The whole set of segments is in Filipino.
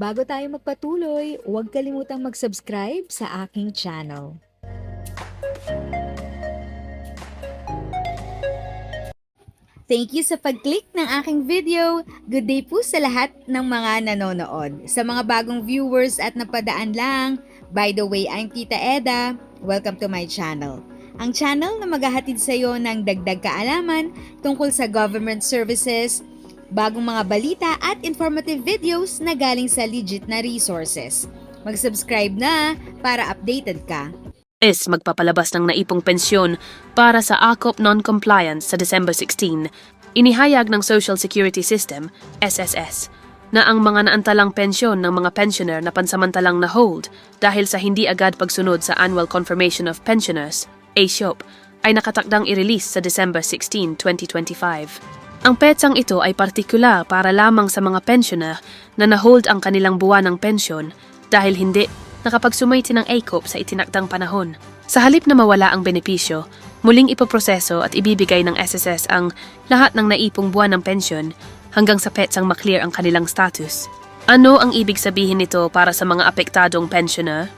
Bago tayo magpatuloy, huwag kalimutang mag-subscribe sa aking channel. Thank you sa pag-click ng aking video. Good day po sa lahat ng mga nanonood. Sa mga bagong viewers at napadaan lang, by the way, I'm Tita Eda. Welcome to my channel. Ang channel na maghahatid sa iyo ng dagdag kaalaman tungkol sa government services, bagong mga balita at informative videos na galing sa legit na resources. Mag-subscribe na para updated ka. Magpapalabas ng naipong pensyon para sa AKOP non-compliance sa December 16. Inihayag ng Social Security System, SSS, na ang mga naantalang pensyon ng mga pensioner na pansamantalang na-hold dahil sa hindi agad pagsunod sa Annual Confirmation of Pensioners, ASYOP, ay nakatakdang i-release sa December 16, 2025. Ang petsang ito ay partikular para lamang sa mga pensioner na na-hold ang kanilang buwan ng pensyon dahil hindi nakapagsumayti ng AKOP sa itinakdang panahon. Sa halip na mawala ang benepisyo, muling ipoproseso at ibibigay ng SSS ang lahat ng naipong buwan ng pensyon hanggang sa petsang maklear ang kanilang status. Ano ang ibig sabihin nito para sa mga apektadong pensioner?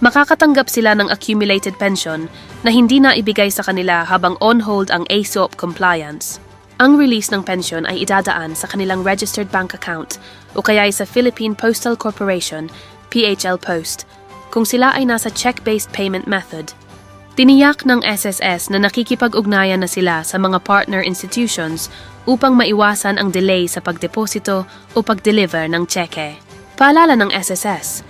Makakatanggap sila ng accumulated pension na hindi na ibigay sa kanila habang on-hold ang ASOP compliance. Ang release ng pensyon ay idadaan sa kanilang registered bank account o kaya sa Philippine Postal Corporation, PHL Post, kung sila ay nasa check-based payment method. Tiniyak ng SSS na nakikipag-ugnayan na sila sa mga partner institutions upang maiwasan ang delay sa pagdeposito o pag-deliver ng tseke. Paalala ng SSS,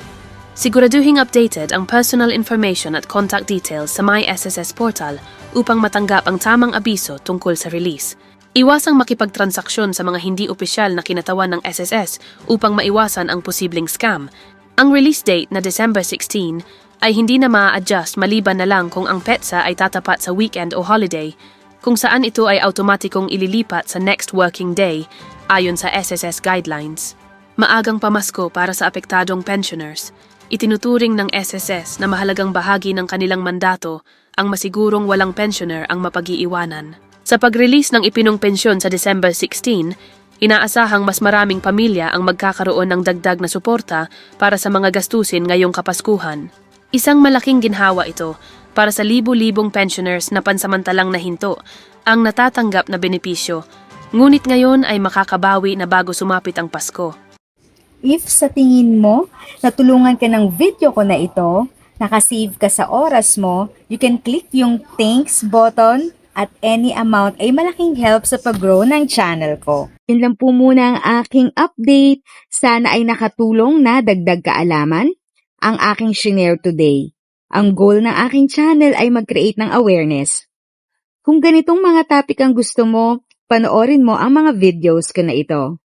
siguraduhing updated ang personal information at contact details sa My SSS portal upang matanggap ang tamang abiso tungkol sa release. Iwasang makipagtransaksyon sa mga hindi opisyal na kinatawan ng SSS upang maiwasan ang posibleng scam. Ang release date na December 16 ay hindi na ma-adjust maliban na lang kung ang petsa ay tatapat sa weekend o holiday, kung saan ito ay automatikong ililipat sa next working day ayon sa SSS guidelines. Maagang pamasko para sa apektadong pensioners. Itinuturing ng SSS na mahalagang bahagi ng kanilang mandato ang masigurong walang pensioner ang mapag-iiwanan. Sa pag-release ng ipinong pensyon sa December 16, inaasahang mas maraming pamilya ang magkakaroon ng dagdag na suporta para sa mga gastusin ngayong Kapaskuhan. Isang malaking ginhawa ito para sa libu-libong pensioners na pansamantalang nahinto ang natatanggap na benepisyo, ngunit ngayon ay makakabawi na bago sumapit ang Pasko. If sa tingin mo, natulungan ka ng video ko na ito, nakasave ka sa oras mo, you can click yung thanks button at any amount ay malaking help sa pag-grow ng channel ko. Yun lang po muna ang aking update. Sana ay nakatulong na dagdag kaalaman ang aking shinare today. Ang goal ng aking channel ay mag-create ng awareness. Kung ganitong mga topic ang gusto mo, panoorin mo ang mga videos ko na ito.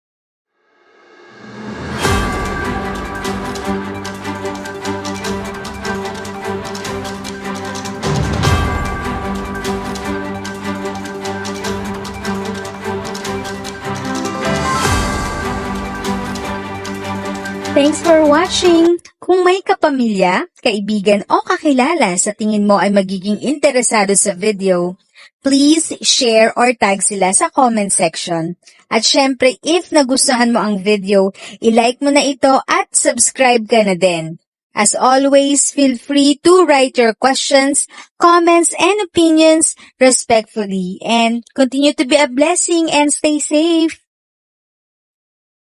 Thanks for watching! Kung may kapamilya, kaibigan o kakilala sa tingin mo ay magiging interesado sa video, please share or tag sila sa comment section. At syempre, if nagustuhan mo ang video, i-like mo na ito at subscribe ka na din. As always, feel free to write your questions, comments, and opinions respectfully. And continue to be a blessing and stay safe!